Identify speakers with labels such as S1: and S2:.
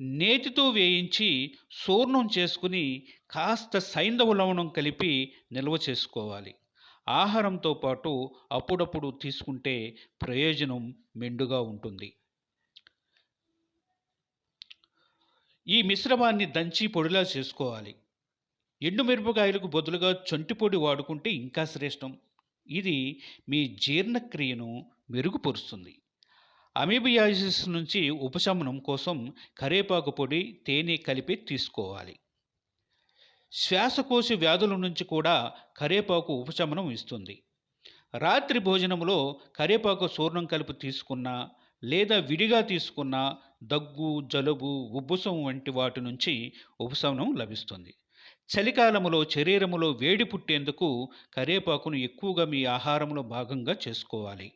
S1: నేతితో వేయించి చూర్ణం చేసుకుని కాస్త సైంధవ లవణం కలిపి నిల్వ చేసుకోవాలి. ఆహారంతో పాటు అప్పుడప్పుడు తీసుకుంటే ప్రయోజనం మెండుగా ఉంటుంది. ఈ మిశ్రమాన్ని దంచి పొడిలా చేసుకోవాలి. ఎండు మిరపకాయలకు బదులుగా చొంటి పొడి వాడుకుంటే ఇంకా శ్రేష్టం. ఇది మీ జీర్ణక్రియను మెరుగుపరుస్తుంది. అమీబియాసిస్ నుంచి ఉపశమనం కోసం కరేపాకు పొడి, తేనె కలిపి తీసుకోవాలి. శ్వాసకోశ వ్యాధుల నుంచి కూడా కరేపాకు ఉపశమనం ఇస్తుంది. రాత్రి భోజనంలో కరేపాకు చూర్ణం కలిపి తీసుకున్నా లేదా విడిగా తీసుకున్నా దగ్గు, జలుబు, ఉబ్బసం వంటి వాటి నుంచి ఉపశమనం లభిస్తుంది. చలికాలంలో శరీరములో వేడి పుట్టేందుకు కరేపాకును ఎక్కువగా మీ ఆహారంలో భాగంగా చేసుకోవాలి.